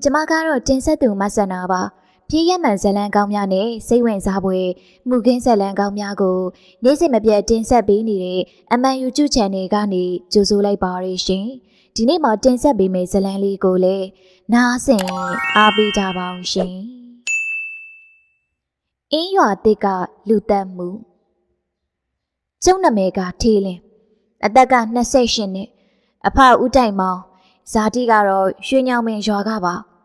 ကျမကတော့တင်ဆက်သူမဆန္ဒပါပြေးရမှန်ဇလံကောင်းများနဲ့စိတ်ဝင်စားဖွယ်မှုခင်းဇလံကောင်းများကိုနေ့စဉ်မပြတ်တင်ဆက်ပေးနေတဲ့အမှန် YouTube Channel ကနေကြိုဆိုလိုက်ပါရရှင်ဒီနေ့မှာတင်ဆက်ပေးမယ့်ဇလံလေးကိုလည်းနားဆင်အားပေးကြပါအောင်ရှင်အင်းရွာတစ်ကလူတက်မှုကျုံနာမည်ကထေးလင်းအသက်က28နှစ်အဖဦးတိုင်မောင်ဇာတိကတော့ရွှေညောင်ပင်ရွာကပါ။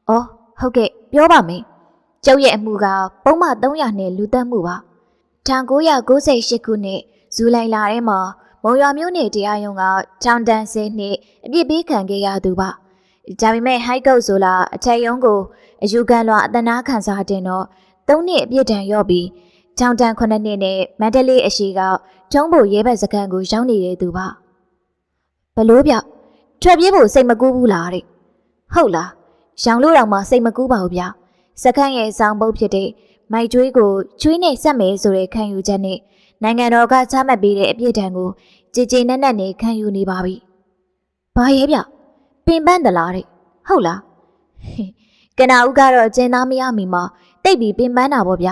အော်ဟုတ်ကဲ့ပြောပါမယ်။ကျုပ်ရဲ့အမှုကပုံမှန်300နဲ့လူတက်မှုပါ။1998ခုနှစ်ဇူလိုင်လထဲမှာမုံရွာမြို့နယ်တရားရုံးကထောင်ဒဏ်10နှစ်အပြစ်ပေးခံခဲ့ရသူပါ။ဒါပေမဲ့ဟိုက်ကုတ်ဆိုလာအထက်ရုံးကိုအယူခံလွှာအသနာခံစားတင်တော့3နှစ်အပြစ်ဒဏ်ရော့ပြီးထောင်ဒဏ်9နှစ်နဲ့မန္တလေးအရှိကထုံးဖို့ရဲဘက်စခန်းကိုရောက်နေတဲ့သူပါ။ဘလို့ဗျထွက်ပြေးဖို့စိတ်မကူးဘူးလားတဲ့ဟုတ်လားရောင်လို့တော့မှစိတ်မကူးပါဘူးဗျစခန်းရဲ့ဆောင်ပုတ်ဖြစ်တဲ့မိုက်ကျွေးကိုကျွေးနဲ့ဆက်မယ်ဆိုတဲ့ခံယူချက်နဲ့နိုင်ငံတော်ကချမှတ်ပေးတဲ့အပြစ်ဒဏ်ကိုကြည်ကြည်နက်နက်နဲ့ခံယူနေပါပြီဘာရဲဗျပင်ပန်းတလားတဲ့ဟုတ်လားကနာဦးကတော့ကျင်းသားမရမီမှာတိတ်ပြီးပင်ပန်းတာပေါ့ဗျ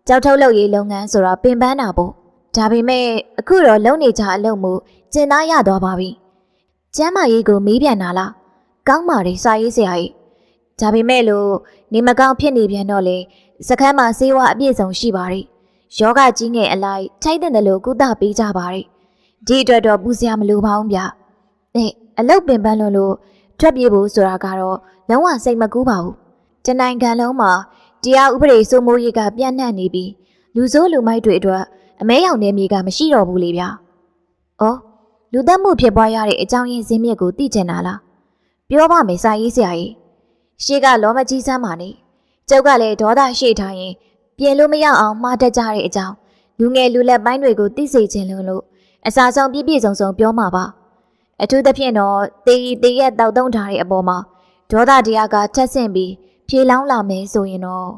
ကြောက်ထုတ်လုပ်ရေးလုပ်ငန်းဆိုတာပင်ပန်းတာပေါ့ဒါပေမဲ့အခုတော့လုံနေကြအလုပ်မှုကျင်းသားရသွားပါပြီကျမ်းမာရေးကိုမေးပြန်တာလားကောင်းပါတယ်စာရေးဆရာကြီးဒါပေမဲ့လို့နေမကောင်းဖြစ်နေပြန်တော့လေစခန်းမှာဆေးဝါးအပြည့်စုံရှိပါတယ်ယောဂကြီးငယ်အလိုက်ထိုက်တဲ့လို့ကုသပေးကြပါတယ်ဒီအတွက်တော့ပူစရာမလိုပါဘူးဗျအလုတ်ပင်ပန်းလို့ထွက်ပြေးဖို့ဆိုတာကတော့လုံးဝစိတ်မကူးပါဘူးတနိုင်ငံလုံးမှာတရားဥပဒေစိုးမိုးရေးကပြန့်နှံ့နေပြီးလူဆိုးလူမိုက်တွေအတွက်အမဲရောင်နေမြေကမရှိတော့ဘူးလေဗျာဩလူသက်မှုဖြစ်ပွားရတဲ့အကြောင်းရင်းဇင်းမြစ်ကိုသိချင်တာလားပြောပါမယ်စာရေးဆရာကြီးရှေ့ကလောမကြီးစမ်းပါနေကျုပ်ကလည်းဒေါသရှိထားရင်ပြင်လို့မရအောင်မှားတတ်ကြတဲ့အကြောင်းလူငယ်လူလက်ပိုင်းတွေကိုသိစေခြင်းလို့အစာဆုံးပြည့်စုံပြောမှာပါအထူးသဖြင့်တော့တေရက်တောက်တုံးထားတဲ့အပေါ်မှာဒေါသတရားကထက်ဆင့်ပြီးဖြေလောင်းလာမယ်ဆိုရင်တော့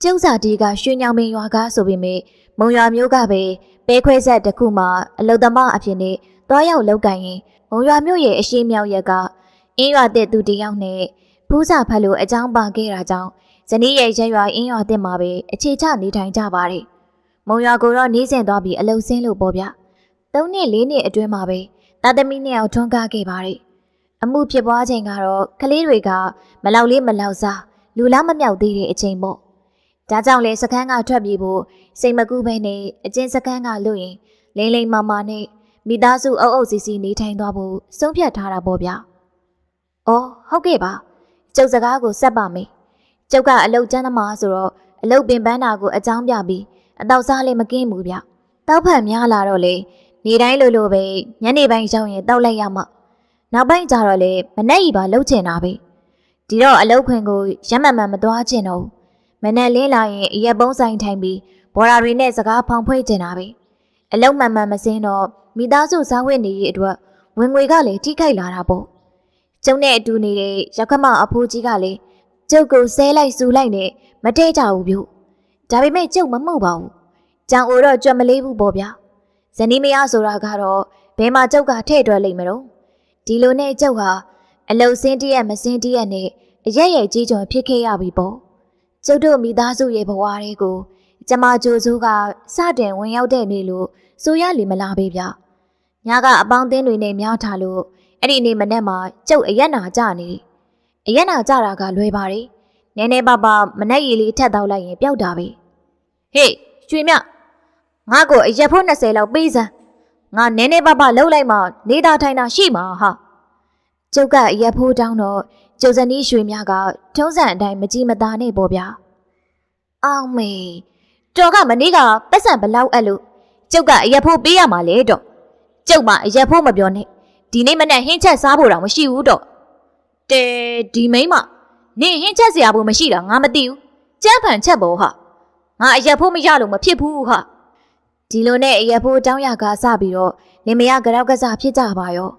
ကျုပ်စာတီးကရွှေညောင်ပင်ရွာကားဆိုပေမဲ့မုံရွာမျိုးကပဲပဲခွဲဆက်တစ်ခုမှအလုသမားအဖြစ်နဲ့တွားရောက်လောက်ကင်ရင်မုံရွာမြို့ရဲ့အရှိမြောက်ရက်ကအင်းရွာတဲ့သူတယောက်နဲ့ဖူးစာဖတ်လို့အကြောင်းပါခဲ့တာကြောင့်ဇနီးရဲ့ရက်ရွာအင်းရွာတဲ့မှာပဲအခြေချနေထိုင်ကြပါတယ်။မုံရွာကိုတော့နေစဉ်သွားပြီးအလုဆင်းလို့ပေါ့ဗျ။3နှစ်4နှစ်အတွင်းမှာပဲသားသမီး2ယောက်ထွန်းကားခဲ့ပါတယ်။အမှုဖြစ်ပွားချိန်ကတော့ကလေးတွေကမလောက်လေးမလောက်စားလူလားမမြောက်သေးတဲ့အချိန်ပေါ့။ဒါကြောင့်လဲစခန်းကထွက်ပြေးဖို့စိတ်မကူးပဲနဲ့အကျဉ်းစခန်းကလို့ရင်လိမ့်မာနဲ့မိသားစုအုပ်စီနေထိုင်သွားဖို့ဆုံးဖြတ်ထားတာပေါ့ဗျာ။အော်ဟုတ်ကဲ့ပါ။ကျုပ်စကားကိုဆက်ပါမယ်။ကျုပ်ကအလုတ်ကျန်းသမားဆိုတော့အလုတ်ပင်ပန်းတာကိုအကြောင်းပြပြီးအတော့စားလည်းမကင်းဘူးဗျ။တောက်ဖက်များလာတော့လေနေတိုင်းလိုပဲညနေပိုင်းရောက်ရင်တောက်လိုက်ရမှနောက်ပိုင်းကျတော့လေမနဲ့ကြီးပါလှုပ်ချင်တာပဲ။ဒီတော့အလုတ်ခွင်ကိုရမမှန်မသွားချင်တော့မနဲ့လင်းလာရင်အရက်ပုံးဆိုင်ထိုင်ပြီးဘော်ရာတွေနဲ့စကားဖောင်ဖွေးချင်တာပဲ။အလုတ်မှန်မစင်းတော့မိသားစုစားဝတ်နေရေးအတွက်ဝင်ငွေကလည်းထိခိုက်လာတာပေါ့ကျုံနဲ့အတူနေတဲ့ရောက်ခမအဖိုးကြီးကလည်းကျုပ်ကိုဆဲလိုက်စူလိုက်နဲ့မတဲကြဘူးဗျဒါပေမဲ့ကျုပ်မမှုပါဘူးကြံအိုတော့ကြွမလေးဘူးပေါ့ဗျာဇနီးမယားဆိုတာကတော့ဘယ်မှာကျုပ်ကထဲ့တွက်လိမ့်မလို့ဒီလိုနဲ့ကျုပ်ဟာအလုစင်းတရက်မစင်းတရက်နဲ့အရက်ရဲ့ကြီးကျွံဖြစ်ခဲ့ရပြီပေါ့ကျုပ်တို့မိသားစုရဲ့ဘဝတွေကိုကျမကြိုစုကစတင်ဝင်ရောက်တဲ့နေ့လို့ဆိုရလီမလားပဲဗျညကအပေါင်းအသင်းတွေနဲ့များထားလို့အဲ့ဒီနေ့မနေ့မှကျုပ်အရက်နာကြနေအရက်နာကြတာကလွယ်ပါတယ်နည်းနည်းပါးပါးမနဲ့ရည်လေးထက်တော့လိုက်ရင်ပျောက်တာပဲဟေးရွှေမြငါ့ကိုအရက်ဖို့20လောက်ပေးစမ်းငါနည်းနည်းပါးပါးလှုပ်လိုက်မှနေတာထိုင်တာရှိမှာဟာကျုပ်ကအရက်ဖို့တောင်းတော့ကျုပ်ဇနီးရွှေမြကထုံးစံအတိုင်းမကြည်မသာနဲ့ပေါ့ဗျာအောင်မေတော်ကမနေ့ကပတ်စံဘလောက်အပ်လို့ကျုပ်ကအရက်ဖို့ပေးရမှာလေတော့ကျုပ်မအရက်ဖို့မပြောနဲ့ဒီနေ့မနဲ့ဟင်းချက်စားဖို့တော့မရှိဘူးတော့တဲဒီမိန်းမနင်ဟင်းချက်စရာဖို့မရှိတာငါမသိဘူးကြမ်းဖန်ချက်ပေါ်ဟာငါအရက်ဖို့မရလို့မဖြစ်ဘူးဟာဒီလိုနဲ့အရက်ဖို့တောင်းရကားစပြီးတော့လင်မယားကြောက်ကစားဖြစ်ကြပါရော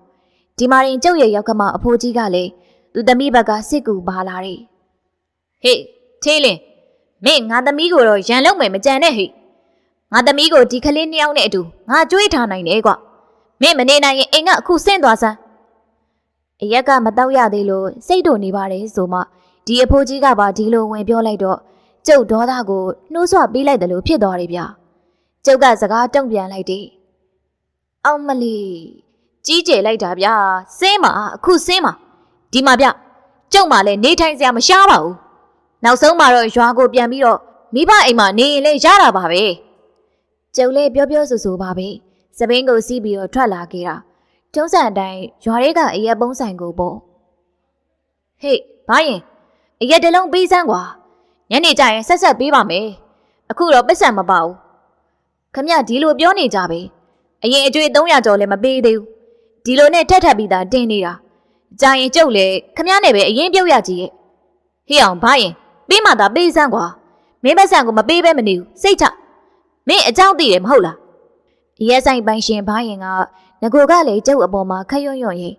ဒီမာရင်ကျုပ်ရဲ့ရောက်ကမအဖိုးကြီးကလည်းသူသမီးဘက်ကစစ်ကူပါလာတယ်ဟေးသေးလင်းမင်းငါသမီးကိုတော့ရန်လုံးမယ်မကြံနဲ့ဟိငါသမီးကိုဒီကလေး2ယောက်နဲ့အတူငါကြွေးထားနိုင်တယ်ကွမင်းမနေနိုင်ရင်အိမ်ကအခုဆင်းသွားစမ်း အရက်ကမတော့ရသေးလို့စိတ်တို့နေပါတယ်ဆိုမှဒီအဖိုးကြီးကပါဒီလိုဝင်ပြောလိုက်တော့ကျုပ်ဒေါသကိုနှိုးဆွပေးလိုက်တယ်လို့ဖြစ်သွားတယ်ဗျကျုပ်ကစကားတုံ့ပြန်လိုက်တယ်အောင်မလီကြီးကျယ်လိုက်တာဗျာစင်းမအခုစင်းမဒီမှာဗျကျုပ်မှလည်းနေထိုင်စရာမရှားပါဘူးနောက်ဆုံးမှာတော့ရွာကိုပြန်ပြီးတော့မိဘအိမ်မှာနေရင်လည်းရတာပါပဲကျုပ်လည်းပြောဆိုပါပဲစပင်းကိုစီးပြီးတော့ထွက်လာခဲ့တာကျုံးစံအတိုင်းရွာလေးကအရက်ပုံးဆိုင်ကိုပေါ့ဟေ့ဘာရင်အရက်တလုံးပေးစမ်းကွာညနေကျရင်ဆက်ပေးပါမယ်အခုတော့ပတ်စံမပါဘူးခမဒီလိုပြောနေကြပဲအရင်အကျွေး300ကျော်လည်းမပေးသေးဘူးဒီလိုနဲ့ထက်ပြီးသားတင်းနေတာကြာရင်ကျုပ်လည်းခမနဲ့ပဲအရင်ပြုတ်ရကြည့်ရဲ့ဟေ့အောင်ဘာရင်ပေးမှသာပေးစမ်းကွာမင်းပတ်စံကိုမပေးဘဲမနေဘူးစိတ်ချမင်းအကြောင်းသိတယ်မဟုတ်လားရဲဆိုင်ပိုင်ရှင်ဘာရင်ကငကိုကလည်းကျုပ်အပေါ်မှာခက်ရွံ့ရဲ့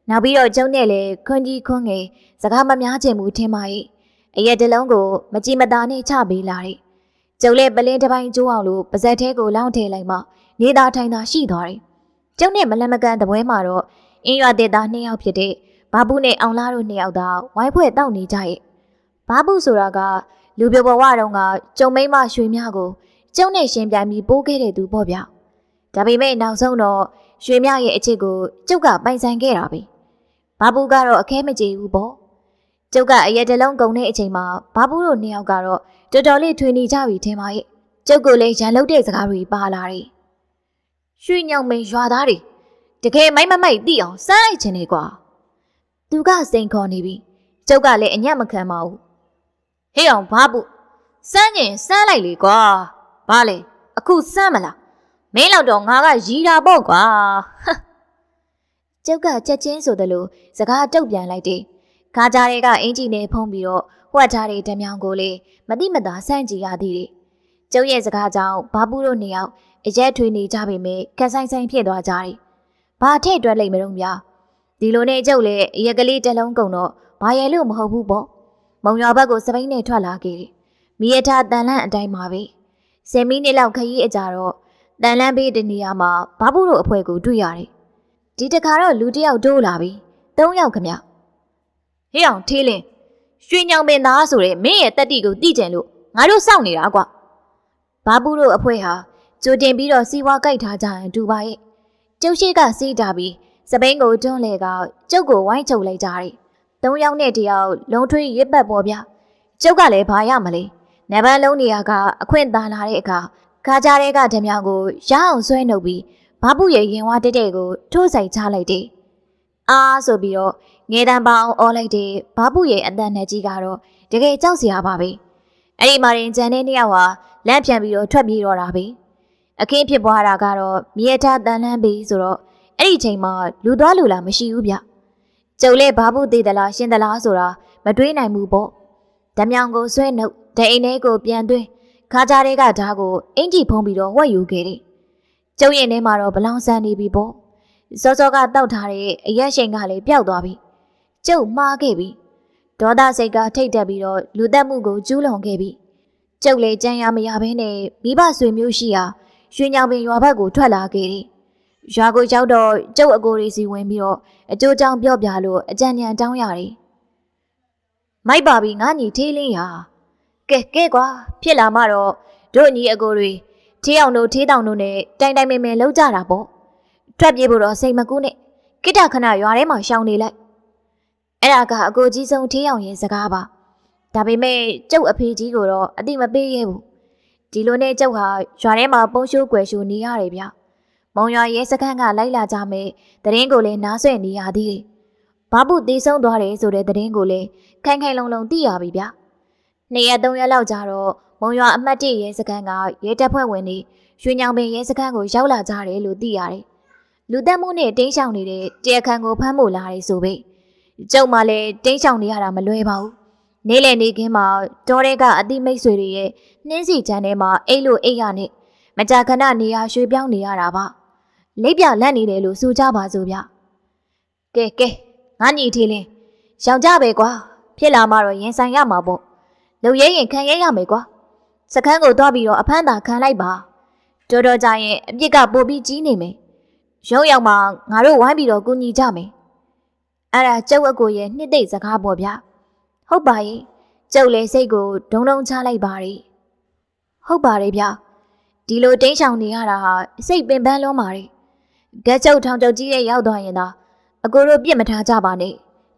နောက်ပြီးတော့ကျုံနဲ့လည်းခွန်းကြီးခွန်းငယ်စကားမများချင်ဘူးထင်ပါရဲ့အရက်တလုံးကိုမကြည်မသာနဲ့ချပေးလာတယ်ကျုပ်လည်းပလင်းတစ်ပိုင်းကျိုးအောင်လို့ပါဇက်ထဲကိုလောင်းထည့်လိုက်မှနေသာထိုင်သာရှိသွားတယ်ကျုံနဲ့မလန်မကန်တပွဲမှာတော့အင်းရွာတဲ့သား2ယောက်ဖြစ်တဲ့ဘာဘူးနဲ့အောင်လားတို့2ယောက်သာဝိုင်းဖွဲ့တောက်နေကြရဲ့ဘာဘူးဆိုတာကလူပြဘဝတုန်းကကျုံမိမရွှေမြကိုကျုံနဲ့ရှင်ပြိုင်ပြီးပိုးခဲ့တဲ့သူပေါ့ဗျဒါပေမဲ့နောက်ဆုံးတော့ရွှေမြရဲ့အချစ်ကိုကျုပ်ကပိုင်ဆိုင်ခဲ့တာပဲဘာဘူးကတော့အခဲမကြေဘူးပေါ့ကျုပ်ကအရက်တလုံးကုန်တဲ့အချိန်မှာဘာဘူးတို့2ယောက်ကတော့တော်တော်လေးထွေနေကြပြီထင်ပါရဲ့ကျုပ်ကလည်းရန်လုတဲ့စကားတွေပါလာတယ်ရွှေညောင်မင်းရွာသားတွေတကယ်မိုက်သိအောင်စမ်းလိုက်ချင်နေကွာသူကစိန်ခေါ်နေပြီကျုပ်ကလည်းအညံ့မခံပါဘူးဟေ့အောင်ဘာဘူးစမ်းရင်စမ်းလိုက်လေကွာဘာလဲအခုစမ်းမလားမင်းလောက်တော့ငါကရီတာပေါ့ကွာကျုပ်ကချက်ချင်းဆိုသလိုစကားတုတ်ပြန်လိုက်တယ်ခါကြားတွေကအင်ဂျီနဲ့ဖုံးပြီးတော့ဝှက်ထားတဲ့ဓမြောင်ကိုလေမတိမတာဆန့်ကြည့်ရသေးတယ်ကျုပ်ရဲ့စကားကြောင့်ဘာဘူးတို့2ယောက်အရက်ထွေနေကြပေမဲ့ကဆိုင်ဖြစ်သွားကြတယ်ဘာထည့်တွက်လိုက်မလို့ဗျာဒီလိုနဲ့ကျုပ်လည်းအရက်ကလေးတစ်လုံးကုန်တော့ဘာရယ်လို့မဟုတ်ဘူးပေါ့မုံရွာဘက်ကိုစပိန်နဲ့ထွက်လာခဲ့တယ်မိရထားတန်လန့်အတိုင်းပါပဲ10မိနစ်လောက်ခရီးအကြာတော့တန်လန့်ဘေးတနေရာမှာဘာဘူးတို့အဖွဲ့ကိုတွေ့ရတယ်ဒီတခါတော့လူတစ်ယောက်တိုးလာပြီ3ယောက်ခမဟေ့အောင်ထေးလင်းရွှေညောင်ပင်သားဆိုတဲ့မင်းရဲ့တက်တီကိုတိကျင်လို့ငါတို့စောင့်နေတာကွာဘာဘူးတို့အဖွဲ့ဟာကြိုတင်ပြီးတော့စီဝါကြိုက်ထားကြရင်တူပါရဲ့ကျုပ်ရှိကစီးတာပြီးစပိန်ကိုတွန်းလေကကျုပ်ကိုဝိုင်းချုပ်လိုက်ကြတယ်3ယောက်နဲ့1ယောက်လုံးထွေးရစ်ပတ်ပေါ်ဗျကျုပ်ကလည်းဘာရမလဲနဗန်းလုံးနေရာကအခွင့်သာလာတဲ့အခါခါကြားတဲ့ကဓမြောင်ကိုရအောင်ဆွဲနှုတ်ပြီးဘာဘူးရဲ့ရင်ဝါတက်တဲ့ကိုထိုးဆိုင်ချလိုက်တယ်အားဆိုပြီးတော့ငယ်တန်းပေါင်းအော်လိုက်တဲ့ဘာဘူးရဲ့အတန်နဲ့ကြီးကတော့တကယ်ကြောက်စရာပါပဲအဲ့ဒီမှာရင်ကျန်တဲ့2ယောက်ဟာလန့်ပြန်ပြီးတော့ထွက်ပြေးတော့တာပဲအခင်းဖြစ်ပွားတာကတော့မြေထားတန်လန်းပြီဆိုတော့အဲ့ဒီချိန်မှာလူသွားလူလာမရှိဘူးဗျကျုပ်လည်းဘာဘူးသေးသလားရှင်းသလားဆိုတာမတွေးနိုင်ဘူးပေါ့ဓမြောင်ကိုဆွဲနှုတ်ဒအိမ်ထဲကိုပြန်သွင်းခါကြားတွေကဓာတ်ကိုအင်ကြီးဖုံးပြီးတော့ဝှက်ယူခဲ့တယ်ကျုပ်ရင်ထဲမှာတော့ဘလောင်ဆန်နေပြီပေါ့စောစောကတောက်ထားတဲ့အရက်ရှိန်ကလည်းပျောက်သွားပြီကျုပ်မှားခဲ့ပြီဒေါသစိတ်ကထိတ်တက်ပြီးတော့လူသက်မှုကိုကျူးလွန်ခဲ့ပြီကျုပ်လည်းကြံရမရဘဲနဲ့မိဘဆွေမျိုးရှိရာရွှေညောင်ပင်ရွာဘက်ကိုထွက်လာခဲ့တယ်ရွာကိုရောက်တော့ကျုပ်အကိုတွေစီဝင်ပြီးတော့အကျိုးကြောင့်ပြောပြလို့အကြံဉာဏ်တောင်းရတယ်မိုက်ပါပြီငါညီထေးလင်းရာကဲကွာဖြစ်လာမှတော့တို့ညီအကိုတွေထေးအောင်တို့ထေးတောင်တို့နဲ့တိုင်မဲလောက်ကြတာပေါ့ထွက်ပြေးဖို့တော့စိတ်မကူးနဲ့ကိတ္တခဏရွာထဲမှာရှောင်နေလိုက်အဲ့ဒါကအကိုကြီးဆုံးထေးအောင်ရဲ့စကားပါဒါပေမဲ့ကျုပ်အဖေကြီးကိုတော့အတိမပေးရဲဘူးဒီလိုနဲ့ကျုပ်ဟာရွာထဲမှာပုံရှိုးကွယ်ရှိုးနေရတယ်ဗျမုံရွာရဲစခန်းကလိုက်လာကြမယ်တရင်ကိုလည်းနားဆွဲနေရသေးတယ်ဘာဘူးတေးဆုံးသွားတယ်ဆိုတဲ့တရင်ကိုလည်းခိုင်လုံသိရပြီဗျ2ရက်3ရက်လောက်ကြာတော့မုံရွာအမှတ်1ရဲစခန်းကရဲတပ်ဖွဲ့ဝင်တွေရွှေညောင်ပင်ရဲစခန်းကိုရောက်လာကြတယ်လို့သိရတယ်လူတက်မှုနဲ့တင်းရှောင်နေတဲ့တရားခံကိုဖမ်းဖို့လာတယ်ဆိုပေကျုပ်မှလည်းတင်းရှောင်နေရတာမလွယ်ပါဘူးနေလေနေခင်းမှာတောထဲကအတိမိတ်ဆွေတွေရဲ့နှင်းစီချမ်းထဲမှာအိတ်လို့အိတ်ရနဲ့မကြာခဏနေရရွှေပြောင်းနေရတာပါလိပ်ပြလက်နေတယ်လို့ဆိုကြပါစို့ဗျကဲငါညီထေးလင်းယောက်ျားပဲကွာဖြစ်လာမှတော့ရင်ဆိုင်ရမှာပေါ့လုံရဲရင်ခံရရမယ်ကွာစခန်းကိုသွားပြီးတော့အဖမ်းသာခံလိုက်ပါတော်ကြရင်အပြစ်ကပိုပြီးကြီးနေမယ်ရုံးရောက်မှငါတို့ဝိုင်းပြီးတော့ကူညီကြမယ် အဲ့ဒါကျုပ်အကိုရဲ့နှစ်သိမ့်စကားပေါ့ဗျဟုတ်ပါရဲ့ကျုပ်လည်းစိတ်ကိုဒုံဒုံချလိုက်ပါရီဟုတ်ပါတယ်ဗျဒီလိုတင်းချောင်နေရတာဟာစိတ်ပင်ပန်းလုံးပါရီဂက်ကျုပ်ထောင်ကျုပ်ကြီးရဲ့ရောက်သွားရင်သာအကိုတို့ပြစ်မထားကြပါနဲ့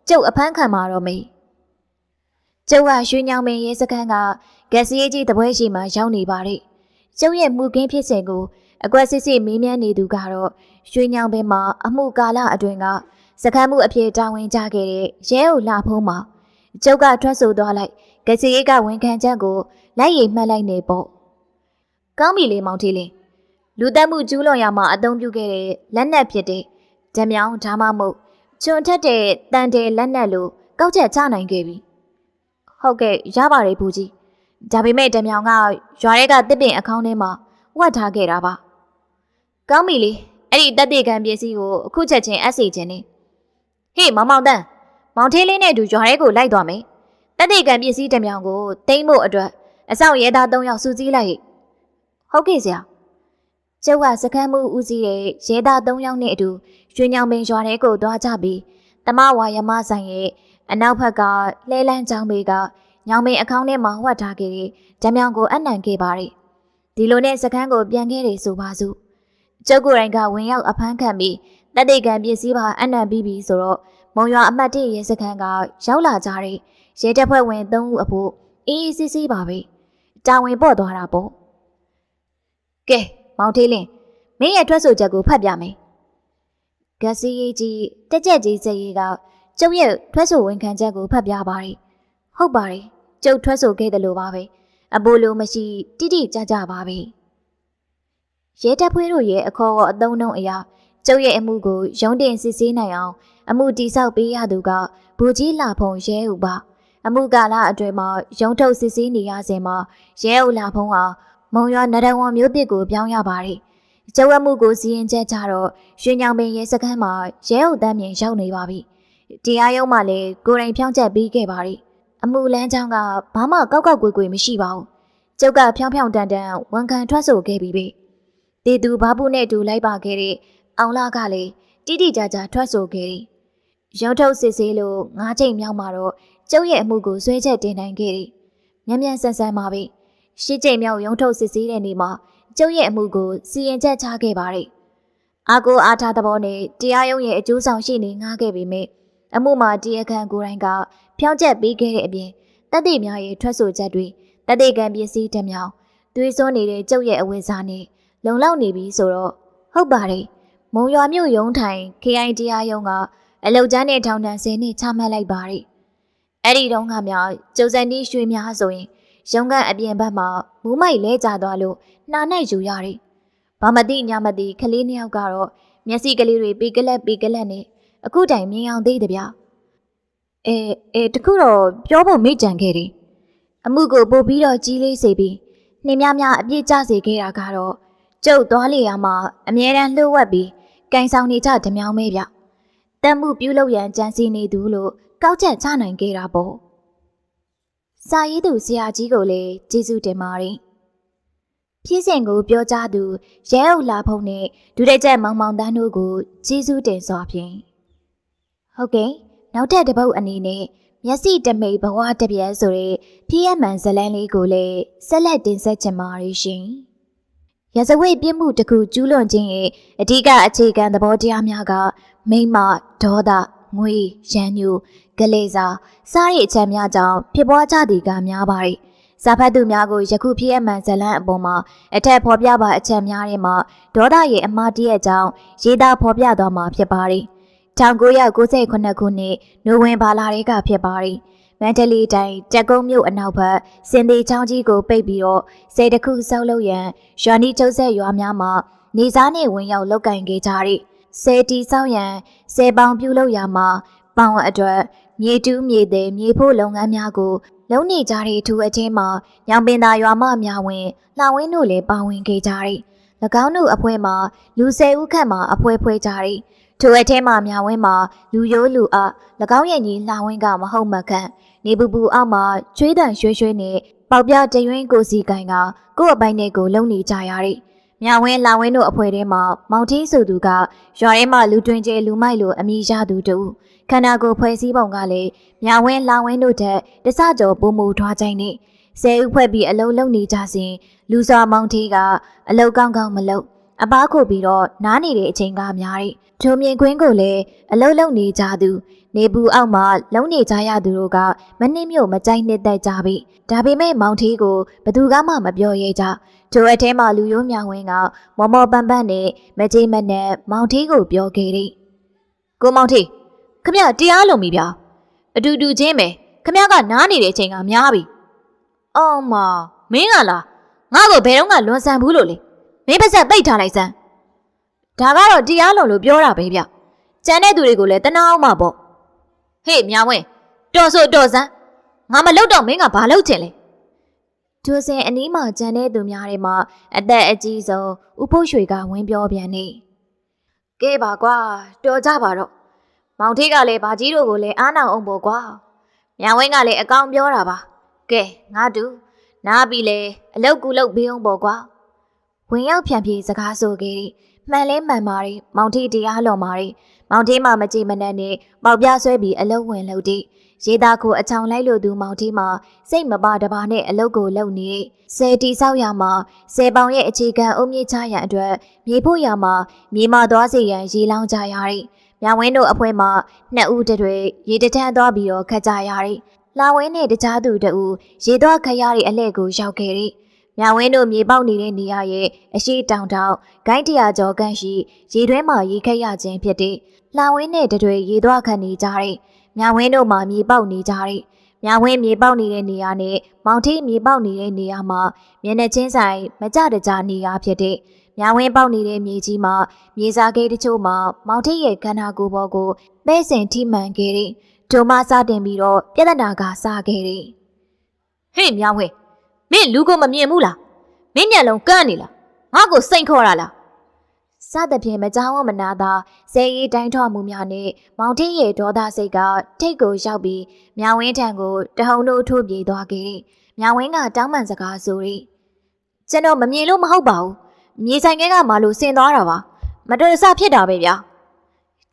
ကျုပ်အဖမ်းခံမှာတော့မေးကျုပ်ကရွှေညောင်ပင်ရဲစခန်းကဂက်စရေးကြီးတပွဲရှိမှရောက်နေပါရီကျုပ်ရဲ့မှုကင်းဖြစ်စဉ်ကိုအကွက်စစ်စစ်မေးမြန်းနေသူကတော့ရွှေညောင်ပင်မှာအမှုကာလအတွင်းကစခန်းမှုအဖြစ်တာဝန်ကျခဲ့တဲ့ရဲအုပ်လာဖုံးမှာကျုပ်ကထွက်ဆိုသွားလိုက်ဂက်စရေးကဝန်ခံချက်ကိုလိုက်ရိပ်မှတ်လိုက်နေပေါ့ကောင်းပြီလေမောင်ထီးလင်းလူတက်မှုကျူးလွန်ရမှာအသုံးပြုခဲ့တဲ့လက်နက်ဖြစ်တဲ့ဓမြောင်ဓာမမုတ်ချွန်ထက်တဲ့တန်တယ်လက်နက်လို့ကောက်ချက်ချနိုင်ခဲ့ပြီဟုတ်ကဲ့ရပါတယ်ဘူးကြီးဒါပေမဲ့ဓမြောင်ကရွာထဲကတစ်ပင်အခေါင်းထဲမှာဝတ်ထားခဲ့တာပါကောင်းပြီလေအဲ့ဒီတက်တဲ့ကံပစ္စည်းကိုအခုချက်ချင်းအပ်စီခြင်းနေဟေးမောင်မောင်တန်းမောင်ထီးလေးနဲ့အတူရွာထဲကိုလိုက်သွားမယ်တက်တဲ့ကံပစ္စည်းဓမြောင်ကိုတိမ့်ဖို့အတွက်အဆောင်ရဲသား3ယောက်စုစည်းလိုက်ဟုတ်ကဲ့ဆရာကျုပ်ကစခန်းမှုဦးစီးတဲ့ရဲသား3ယောက်နဲ့အတူရွှေညောင်ပင်ရွာထဲကိုသွားကြပြီးတမဝါယမဆိုင်ရဲ့အနောက်ဘက်ကလှဲလန်းချောင်းဘေးကညောင်ပင်အခေါင်းထဲမှာဝတ်ထားခဲ့တဲ့ဓမြောင်ကိုအနှံခဲ့ပါရီဒီလိုနဲ့စခန်းကိုပြန်ခဲ့တယ်ဆိုပါစို့ကျုပ်ကိုယ်တိုင်ကဝင်ရောက်အဖမ်းခံပြီးတက်တဲ့ကံပစ္စည်းပါအနှံပြီးပြီဆိုတော့မုံရွာအမှတ်1ရဲစခန်းကရောက်လာကြတဲ့ရဲတပ်ဖွဲ့ဝင်3ဦးအဖို့အေးအေးဆေးဆေးပါပဲတာဝန်ပေါ့သွားတာပေါ့ကဲမောင်ထေးလင်းမင်းရဲ့ထွက်ဆိုချက်ကိုဖတ်ပြမယ်ဂက်စီရေးကြီးတက်ကြက်ကြီးစိတ်ရေးကကျုပ်ရဲ့ထွက်ဆိုဝန်ခံချက်ကိုဖတ်ပြပါရီဟုတ်ပါရီကျုပ်ထွက်ဆိုခဲ့တယ်လို့ပါပဲအပိုလိုမရှိတိတိကျကျပါပဲရဲတပ်ဖွဲ့တို့ရဲ့အခေါ်အသုံးနှုန်းအရာကျုပ်ရဲ့အမှုကိုရုံးတင်စစ်ဆေးနိုင်အောင်အမှုတိဆောက်ပေးရသူကဘူကြီးလာဖုံရဲဥပါအမှုကာလအတွင်းမှာရုံးထုတ်စစ်ဆေးနေရစဉ်မှာရဲဥလာဖုံဟာမုံရွာနဒဝန်မျိုးတစ်ကိုပြောင်းရပါတယ်ကျုပ်အမှုကိုစီရင်ချက်ကြတော့ရွှေညောင်ပင်ရဲစခန်းမှာရဲဥတန်းမြင်ရောက်နေပါပြီတရားရုံးမှာလည်းကိုယ်တိုင်ဖြောင်းချက်ပေးခဲ့ပါရီအမှုလမ်းကြောင်းကဘာမှကောက်ကောက်ကွယ်ကွယ်မရှိပါဘူးကျုပ်ကဖြောင်းဖြောင်းတန်တန်ဝန်ခံထွက်ဆိုခဲ့ပြီးပြီတေသူဘာဘူးနဲ့တူလိုက်ပါခဲ့တဲ့အောင်လာကလည်းတိတိကျကျထွက်ဆိုခဲ့တယ်ရုံးထုတ်စစ်ဆေးလို့9ချိန်မြောက်မှာတော့ကျုပ်ရဲ့အမှုကိုဆွဲချက်တင်နိုင်ခဲ့တယ်မြန်မြန်ဆန်ဆန်ပါပဲ10ချိန်မြောက်ရုံးထုတ်စစ်ဆေးတဲ့နေ့မှာကျုပ်ရဲ့အမှုကိုစီရင်ချက်ချခဲ့ပါတယ်အာကိုအားထားသဘောနဲ့တရားရုံးရဲ့အကျိုးဆောင်ရှိနေငှားခဲ့ပေမဲ့အမှုမှာတရားခံကိုယ်တိုင်ကဖြောင်းချက်ပေးခဲ့တဲ့အပြင်တပ်သိများရဲ့ထွက်ဆိုချက်တွေတပ်သိကံပစ္စည်းဓမြောင်သွေးစွန်းနေတဲ့ကျုပ်ရဲ့အဝတ်စားနဲ့လုံလောက်နေပြီဆိုတော့ဟုတ်ပါတယ်မုံရွာမြို့ရုံးထိုင် KI တရားရုံးကအလုတ်ကျန်းနဲ့ထောင်ဒဏ်10နှစ်ချမှတ်လိုက်ပါရီအဲ့ဒီတုန်းကမြကျုပ်စံတီးရွှေများဆိုရင်ရုံးကအပြင်ဘက်မှာမူးမိုက်လဲကျသွားလို့နှာနဲ့ယူရရီဘာမတိညာမတိခလေးနှစ်ယောက်ကတော့မျက်စိကလေးတွေပေကလက်နဲ့အခုတိုင်မြင်အောင်သေးတယ်ဗျတခုတော့ပြောဖို့မိတ်ကြံခဲ့တယ်အမှုကိုပို့ပြီးတော့ကြီးလေးစေပြီးနှင်းများအပြစ်ကျစေခဲ့တာကတော့ကျုပ်သွားလေရမှာအမြဲတမ်းလှုပ်ဝက်ပြီးကင်ဆောင်နေကြဓမြောင်းမဲဗျတမ်းမှုပြုလုပ်ရန်ကြံစီနေသူလို့ကောက်ချက်ချနိုင်ခဲ့တာပေါ့စာရေးသူဆရာကြီးကိုလည်းကျေးဇူးတင်ပါတယ်ဖြစ်စဉ်ကိုပြောကြားသူရဲအုပ်လာဖုံနဲ့ဒုတိုက်ချက်မောင်မောင်တန်းတို့ကိုကျေးဇူးတင်စွာဖြင့်ဟုတ်ကဲ့နောက်ထပ်တစ်ပုတ်အနေနဲ့မျက်စိတမိတ်ဘဝတပြက်ဆိုတဲ့ဖြစ်ရမှန်ဇလန်းလေးကိုလည်းဆက်လက်တင်ဆက်ချင်ပါတယ်ရှင်ရာဇဝတ်ပြစ်မှုတစ်ခုကျူးလွန်ခြင်းရဲ့အဓိကအခြေခံသဘောတရားများကမိမဒေါသငွေရန်ညူဂလေစာစားတဲ့အချက်များကြောင့်ဖြစ်ပွားကြသည်ကများပါတယ်စာဖတ်သူများကိုယခုဖြစ်ရမှန်ဇလန်းအပေါ်မှာအထက်ဖော်ပြပါအချက်များထဲမှာဒေါသရဲ့အမှားတရကြောင့်ရေးသားဖော်ပြသွားမှာဖြစ်ပါတယ်1998ခုနှစ်နိုဝင်ဘာလကဖြစ်ပါတယ်မန္တလေးတိုင်းတက်ကုန်းမြို့အနောက်ဘက်စင်သေးချောင်းကြီးကိုပိတ်ပြီးတော့စေတခုဆောက်လုပ်ရန်ရွာနီကျုပ်ဆက်ရွာများမှာနေစားနဲ့ဝင်ရောက်လုပ်ကင်ခဲ့ကြတဲ့စေတီဆောက်ရန်စေပေါင်ပြုလုပ်ရာမှာပေါင်အတွက်မြေတူးမြေသေးမြေဖို့လုပ်ငန်းများကိုလုံနေကြတဲ့သူအချင်းမှာညောင်ပင်သာရွာမများဝင်လှဝင်းတို့လည်းပါဝင်ခဲ့ကြတဲ့၎င်းတို့အဖွဲ့မှာလူ10ဦးခန့်မှာအဖွဲ့ဖွဲ့ကြတဲ့ထိုအထဲမှာမြဝင်းမှာလူရိုးလူအား၎င်းရဲ့ညီလှဝင်းကမဟုတ်မခန့်နေပူပူအောက်မှာချွေးတန်ရွှေနဲ့ပေါက်ပြတရွင်းကိုစီကိုင်ကကိုယ့်အပိုင်းနဲ့ကိုလုံနေကြရတဲ့မြဝင်းလှဝင်းတို့အဖွဲ့ထဲမှာမောင်ထီးဆိုသူကရွာထဲမှာလူတွင်ကျဲလူမိုက်လိုအမိရသူတူက ခန္ဓာကိုယ်ဖွဲ့စည်းပုံကလည်းမြဝင်းလာဝင်းတို့ထက်တစကြောပုံမူထွားခြင်းနဲ့ဆယ်ဦးဖွဲ့ပြီးအလုံးလုံးနေကြစဉ်လူစွာမောင်ထေးကအလုံးကောင်းကောင်းမလုပ်အပားခုပြီးတော့နားနေတဲ့အချိန်ကများတယ်။ထိုမြင်ကွင်းကိုလည်းအလုံးလုံးနေကြသူနေဘူးအောက်မှာလုံးနေကြရသူတို့ကမနှိမ့်မြို့မကြိုက်နှစ်သက်ကြပြီ။ဒါပေမဲ့မောင်ထေးကိုဘသူကမှမပြောရဲကြ။ထိုအထဲမှာလူရိုးမြောင်ဝင်းကမော်မော်ပန်းပန်းနဲ့မကြေးမနဲ့မောင်ထေးကိုပြောခဲ့တယ်။ကိုမောင်ထေးခမတရားလုံးပြီဗျာ။အတူတူချင်းပဲခမကနားနေတဲ့အချိန်ကများပြီ။အော်မမင်းကလားငါ့ကိုဘယ်တော့မှလွန်ဆန်ဘူးလို့လေမင်းပါစက်ပိတ်ထားလိုက်စမ်းဒါကတော့တရားလုံးလို့ပြောတာပဲဗျကျန်တဲ့သူတွေကိုလည်းတနာအောင်မှာပေါ့ဟေ့မြဝင်းတော်ဆိုတော်စမ်းငါမလုပ်တော့မင်းကဘာလုပ်ချင်လဲသူစင်အနီးမှာကျန်တဲ့သူများတွေမှာအသက်အကြီးဆုံးဥပုပ်ရွှေကဝင်းပြောပြန်နေကဲပါကွာတော်ကြပါတော့မောင်ထေးကလည်းဘာကြီးတို့ကိုလည်းအားနာအောင်ပေါ့ကွာမြဝင်းကလည်းအကောင်ပြောတာပါကဲငါတူနားပြီလေအလုတ်ကူလုတ်ဘေးအောင်ပေါ့ကွာဝင်ရောက်ဖြန့်ပြေးစကားဆိုခဲ့တယ်မှန်လဲမှန်ပါတယ်မောင်ထေးတရားလွန်ပါတယ်မောင်ထေးမှမကြည်မနှံ့နဲ့ပေါက်ပြဆွဲပြီးအလုတ်ဝင်လို့တည်ရေသားကိုအချောင်လိုက်လို့သူမောင်ထေးမှစိတ်မပါတပါနဲ့အလုတ်ကိုလုံနေဆယ်တီဆောက်ရမှာဆယ်ပေါင်ရဲ့အခြေခံအုံမြင့်ချရန်အတွက်မြေဖို့ရမှာမြေမသွားစေရန်ရေလောင်းကြရတယ်မြဝင်းတို့အဖွဲမှာနှစ်ဦးတည်းရေတထန်းသွားပြီးတော့ခတ်ကြရတယ်လာဝင်းနဲ့တခြားသူတို့ရေသွားခရရတဲ့အလှည့်ကိုရောက်ခဲ့တယ်မြဝင်းတို့မြေပေါက်နေတဲ့နေရာရဲ့အရှိတောင်တောင်ဂိုင်းတရာကျော်ခန့်ရှိရေတွဲမှာရေခက်ရခြင်းဖြစ်တဲ့လှဝင်းနဲ့တတွေရေသွားခတ်နေကြတဲ့မြဝင်းတို့မှာမြေပေါက်နေကြတဲ့မြဝင်းမြေပေါက်နေတဲ့နေရာနဲ့မောင်ထေးမြေပေါက်နေတဲ့နေရာမှာမျက်နှာချင်းဆိုင်မကြတကြနေရာဖြစ်တဲ့မြဝင်းပေါက်နေတဲ့မြေကြီးမှာမြေစာကိတ်တချို့မှာမောင်ထေးရဲ့ခန္ဓာကိုယ်ပေါ်ကိုပဲ့စင်ထိမှန်ခဲ့တဲ့ဒုံမစတင်ပြီးတော့ပြဿနာကစခဲ့တယ်ဟေ့မြဝင်းမင်းလူကိုမမြင်ဘူးလားမင်းမျက်လုံးကန်းနေလားငါ့ကိုစိတ်ခေါ်တာလားစသဖြင့်မကြောက်မနာသာဆယ်ရီတိုင်းထွားမှုများနဲ့မောင်ထေးရဲ့ဒေါသစိတ်ကထိတ်ကိုရောက်ပြီးမြဝင်းထံကိုတဟုန်တို့ထိုးပြေးသွားခဲ့တယ်မြဝင်းကတောင်းပန်စကားဆိုရီကျွန်တော်မမြင်လို့မဟုတ်ပါဘူးမြေဆိုင်ကမှလို့ဆင်သွားတာပါမတော်တဆဖြစ်တာပဲဗျာ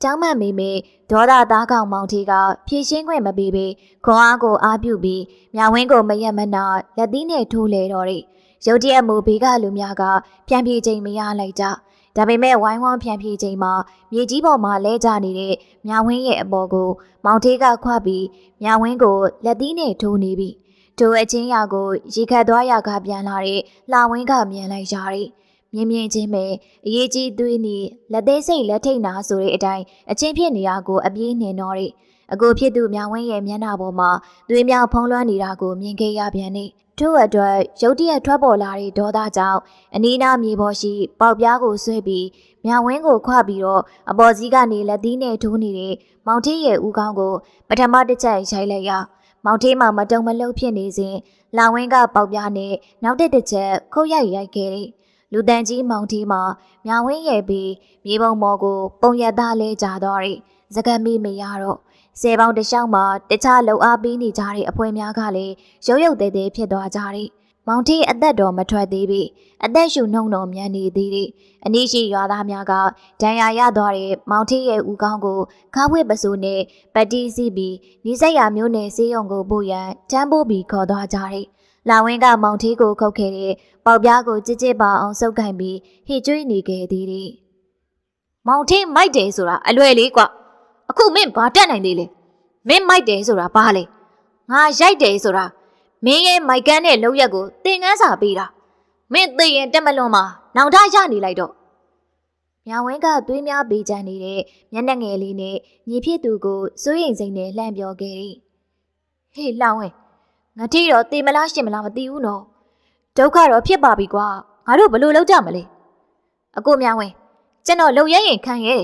တောင်းပန်မိမိဒေါသသားကောင်မောင်ထေးကဖြည့်ရှင်းခွင့်မပေးပေခွန်အားကိုအားပြုပြီးမြဝင်းကိုမရက်မနာလက်သီးနဲ့ထိုးလေတော့တယ်ရုတ်တရက်မူဘေးကလူများကပြန်ပြေးချိန်မရလိုက်ကြဒါပေမဲ့ဝိုင်းဝန်းပြန်ပြေးချိန်မှာမြေကြီးပေါ်မှာလဲကျနေတဲ့မြဝင်းရဲ့အပေါ်ကိုမောင်ထေးကခွပြီးမြဝင်းကိုလက်သီးနဲ့ထိုးနေပြီထိုအချင်းရာကိုရေခတ်သွားရကပြန်လာတဲ့လှဝင်းကမြင်လိုက်ရတယ်မြင်မြင်ချင်းပဲအရေးကြီးသွေးနေလက်သေးစိတ်လက်ထိတ်နာဆိုတဲ့အတိုင်းအချင်းဖြစ်နေရကိုအပြေးနှင်တော့တယ်အကိုဖြစ်သူမြဝင်းရဲ့မျက်နှာပေါ်မှာသွေးများဖုံးလွှမ်းနေတာကိုမြင်ခဲ့ရပြန်တယ်ထို့အတွက်ရုတ်တရက်ထွက်ပေါ်လာတဲ့ဒေါသကြောင့်အနီးနားမြေပေါ်ရှိပေါက်ပြားကိုဆွဲပြီးမြဝင်းကိုခွပြီးတော့အပေါ်စီးကနေလက်သီးနဲ့ထိုးနေတဲ့မောင်ထေးရဲ့ဦးခေါင်းကိုပထမတစ်ချက်ရိုက်လိုက်ရမောင်ထေးမှမတုံမလှုပ်ဖြစ်နေစဉ်လာဝင်းကပေါက်ပြားနဲ့နောက်တစ်ချက်ခုတ်ရိုက်ခဲ့တယ်လူတန်ကြီးမောင်ထေးမှမြဝင်းရဲ့ပြီးမြေပုံပေါ်ကိုပုံရသားလဲကျသွားတယ်စကမ်းမိမရတော့ဆယ်ပေါင်းတလျှောက်မှာတခြားလှုပ်အားပေးနေကြတဲ့အဖွဲ့များကလည်းရုပ်ရုပ်သေးသေးဖြစ်သွားကြတယ်။မောင်ထေးအသက်တော်မထွက်သေးပြီ။အသက်ရှူနှုံတော်မြန်နေသေးတယ်။အနည်းရှိရွာသားများကဒဏ်ရာရသွားတဲ့မောင်ထေးရဲ့ဦးခေါင်းကိုခါးဝှက်ပစိုးနဲ့ပတ်တီးစီးပြီးနီးစပ်ရာမျိုးနယ်ဆေးရုံကိုပို့ရန်တန်းပိုးပြီးခေါ်သွားကြတယ်။လာဝင်းကမောင်ထေးကိုခုတ်ခဲ့တဲ့ပေါက်ပြားကိုကြစ်ကြစ်ပါအောင်စုပ်ကင်ပြီးဟစ်ကြွေးနေခဲ့သေးတယ်။မောင်ထေးမိုက်တယ်ဆိုတာအလွယ်လေးကွ။အခုမင်းဘာတက်နိုင်သေးလဲမင်းမိုက်တယ်ဆိုတာဘာလဲငါရိုက်တယ်ဆိုတာမင်းရဲ့မိုက်ကန်းတဲ့လောက်ရက်ကိုသင်ခန်းစာပေးတာမင်းသိရင်တက်မလွန်မှာနောင်တရနေလိုက်တော့မြဝင်းကသွေးများပေးချမ်းနေတဲ့မျက်နှာငယ်လေးနဲ့ညီဖြစ်သူကိုစိုးရိမ်စိတ်နဲ့လှမ်းပြောခဲ့တယ်ဟေးလှောင်းဝဲငါတိတော့သေမလားရှင်မလားမသိဘူးနော်ဒုက္ခတော့ဖြစ်ပါပြီကွာငါတို့ဘလို့လောက်ကြမလဲအကိုမြဝင်းကျွန်တော်လုံရဲရင်ခံရဲ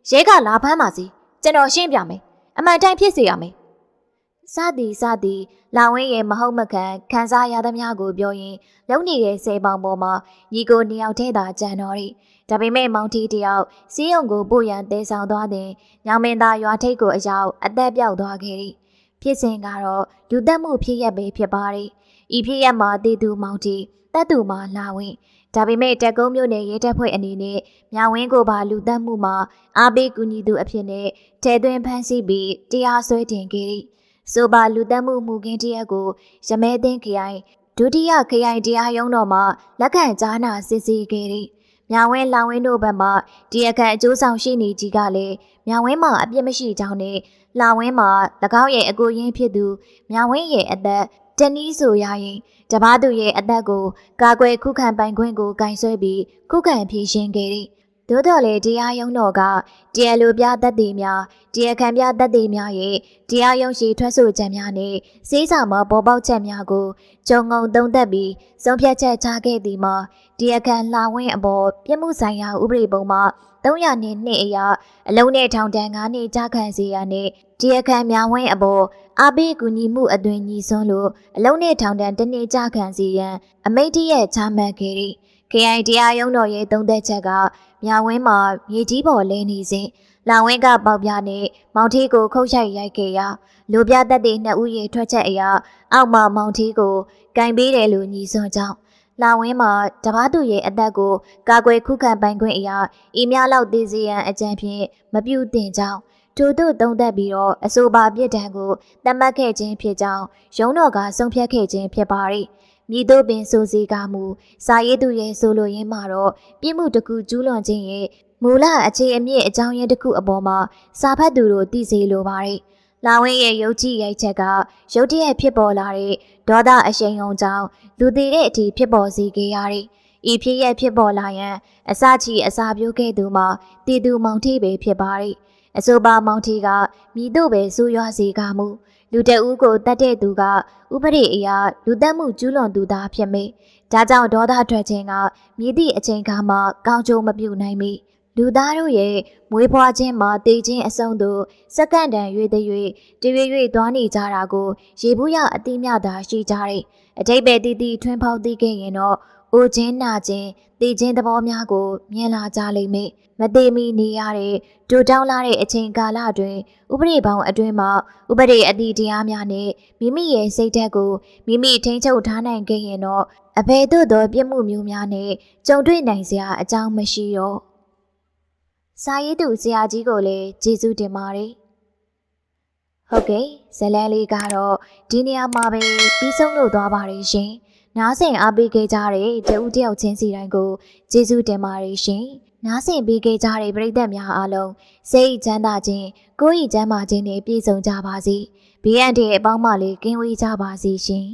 ရဲကလာဖမ်းပါစီကျွန်တော်ရှင်းပြမယ်အမှန်တိုင်းဖြစ်စေရမယ်စသည်လာဝင်းရဲ့မဟုတ်မခံစားရသမျှကိုပြောရင်လုံနေတဲ့ဆယ်ပေါင်ပေါ်မှာညီကိုနှစ်ယောက်တည်းသာကြံတော်တယ်ဒါပေမဲ့မောင်တီတယောက်စီးရုံကိုပို့ရန်တဲဆောင်သွားတဲ့ညောင်မင်းသားရွာထိပ်ကိုအရောက်အသက်ပြောက်သွားခဲ့တယ်ဖြစ်စဉ်ကတော့လူသက်မှုဖြစ်ရက်ပဲဖြစ်ပါတယ်ဤဖြစ်ရက်မှာတည်သူမောင်တီတက်သူမှာလာဝင်း ဒါပေမဲ့တက်ကုန်းမြို့နယ်ရဲတပ်ဖွဲ့အနေနဲ့မြဝင်းကိုပါလူသတ်မှုမှာအားပေးကူညီသူအဖြစ်နဲ့ထဲသွင်းဖမ်းဆီးပြီးတရားစွဲတင်ခဲ့သည်ဆိုပါလူသတ်မှုမူခင်းတရက်ကိုရမဲသိန်းခရိုင်ဒုတိယခရိုင်တရားရုံးတော်မှလက်ခံကြားနာစစ်ဆေးခဲ့သည်မြဝင်းလောင်ဝင်းတို့ဘက်မှတရားခံအကျိုးဆောင်ရှိနေကြီးကလည်းမြဝင်းမှာအပြစ်မရှိကြောင်းနဲ့လောင်ဝင်းမှာ၎င်းရဲ့အကိုရင်းဖြစ်သူမြဝင်းရဲ့အသက်တနည်းဆိုရရင်တပားသူရဲ့အသက်ကိုကာကွယ်ခုခံပိုင်ခွင့်ကိုကင်ဆယ်ပြီးခုခံဖြေရှင်းခဲ့သည်သို့တော်လည်းတရားရုံးတော်ကတရားလိုပြသက်သေများတရားခံပြသက်သေများရဲ့တရားရုံးရှိထွက်ဆိုချက်များနဲ့စေးစာမပေါ်ပေါက်ချက်များကိုကြုံငုံသုံးသပ်ပြီးဆုံးဖြတ်ချက်ချခဲ့သည်မှာတရားခံလှဝင်းအပေါ်ပြစ်မှုဆိုင်ရာဥပဒေပုံမှာ302အရာအလုံးနဲ့ထောင်ဒဏ်9နှစ်ကြာခံစေရနဲ့တရားခံမြဝင်းအပေါ်အားပေးကူညီမှုအသွင်ညီစွန်းလို့အလုံးနဲ့ထောင်ဒဏ်1နှစ်ကြာခံစေရန်အမိန့်တရက်ချမှတ်ခဲ့သည်KI တရားရုံးတော်ရဲ့သုံးသက်ချက်ကမြဝင်းမှာမြေကြီးပေါ်လဲနေစဉ်လောင်ဝင်းကပေါက်ပြနဲ့မောင်ထီးကိုခုတ်ရိုက်ရိုက်ခဲ့ရာလူပြသက်သေ2ဦးရဲ့ထွက်ချက်အရာအောက်မှာမောင်ထီးကိုကင်ပေးတယ်လို့ညီစွန်းကြောင်းလောင်ဝင်းမှာတပားသူရဲ့အသက်ကိုကာကွယ်ခုခံပိုင်ခွင့်အရာဤများလောက်သေးစေရန်အကြံဖြင့်မပြုသင့်ကြောင်းထို့သို့သုံးသက်ပြီးတော့အဆိုပါပြစ်ဒဏ်ကိုသတ်မှတ်ခဲ့ခြင်းဖြစ်ကြောင်းရုံးတော်ကဆုံးဖြတ်ခဲ့ခြင်းဖြစ်ပါသည်မြည်တို့ပင်စိုးစီကမူစာရေးသူရဲ့ဆိုလိုရင်းမှာတော့ပြစ်မှုတစ်ခုကျူးလွန်ခြင်းရဲ့မူလအခြေအမြစ်အကြောင်းရင်းတစ်ခုအပေါ်မှာစာဖတ်သူတို့သိစေလိုပါတယ်။လာဝင်းရဲ့ရုပ်ကြည့်ရိုက်ချက်ကရုတ်တရက်ဖြစ်ပေါ်လာတဲ့ဒေါသအရှိန်အုံကြောင့်လူသေးတဲ့အထိဖြစ်ပေါ်စေခဲ့ရတယ်။ဤဖြစ်ရဖြစ်ပေါ်လာရန်အစချီအစာပြိုးခဲ့သူမှာတည်သူမောင်ထီပဲဖြစ်ပါတယ်။အဆိုပါမောင်ထီကမြည်တို့ပဲဆိုးရွားစေကမူလူတအူးကိုတတ်တဲ့သူကဥပဒေအရာလူသက်မှုကျူးလွန်သူသားဖြစ်မိဒါကြောင့်ဒေါသထွက်ခြင်းကမြည်သည့်အချိန်ခါမှကောင်းကျိုးမပြုနိုင်မီလူသားတို့ရဲ့မွေးဖွားခြင်းမှာတည်ခြင်းအဆုံးသို့စက္ကန့်တန်၍တရွေသွားနေကြတာကိုရေဘူးရအတိမြတာရှိကြတဲ့အတိတ်ပဲတီတီထွန်းဖောက်သိခဲ့ရင်တော့အိုခြင်းနာခြင်းတည်ခြင်းသဘောများကိုမြင်လာကြလိမ့်မယ်မသေးမီနေရတဲ့ဒူတောင်းလာတဲ့အချိန်ကာလအတွင်းဥပဒေပေါင်းအတွင်းမှာဥပဒေအသည့်တရားများနဲ့မိမိရဲ့စိတ်ဓာတ်ကိုမိမိထိန်းချုပ်ထားနိုင်ခဲ့ရင်တော့အဘယ်သို့သောပြစ်မှုမျိုးများနဲ့ကြုံတွေ့နိုင်စရာအကြောင်းမရှိတော့စာရေးသူဆရာကြီးကိုလည်းကျေးဇူးတင်ပါတယ်ဟုတ်ကဲ့ဇလန်းလေးကတော့ဒီနေရာမှာပဲပြီးဆုံးလို့သွားပါတယ်ရှင်နားဆင်အားပေးခဲ့ကြတဲ့တဦးတယောက်ချင်းစီတိုင်းကိုကျေးဇူးတင်ပါတယ်ရှင်နားဆင်ပေးခဲ့ကြတဲ့ပရိသတ်များအားလုံးစိတ်ချမ်းသာခြင်းကိုယ်ဤချမ်းသာခြင်းနဲ့ပြည့်စုံကြပါစေဘေးအန္တရာယ်အပေါင်းမှလည်းကင်းဝေးကြပါစေရှင်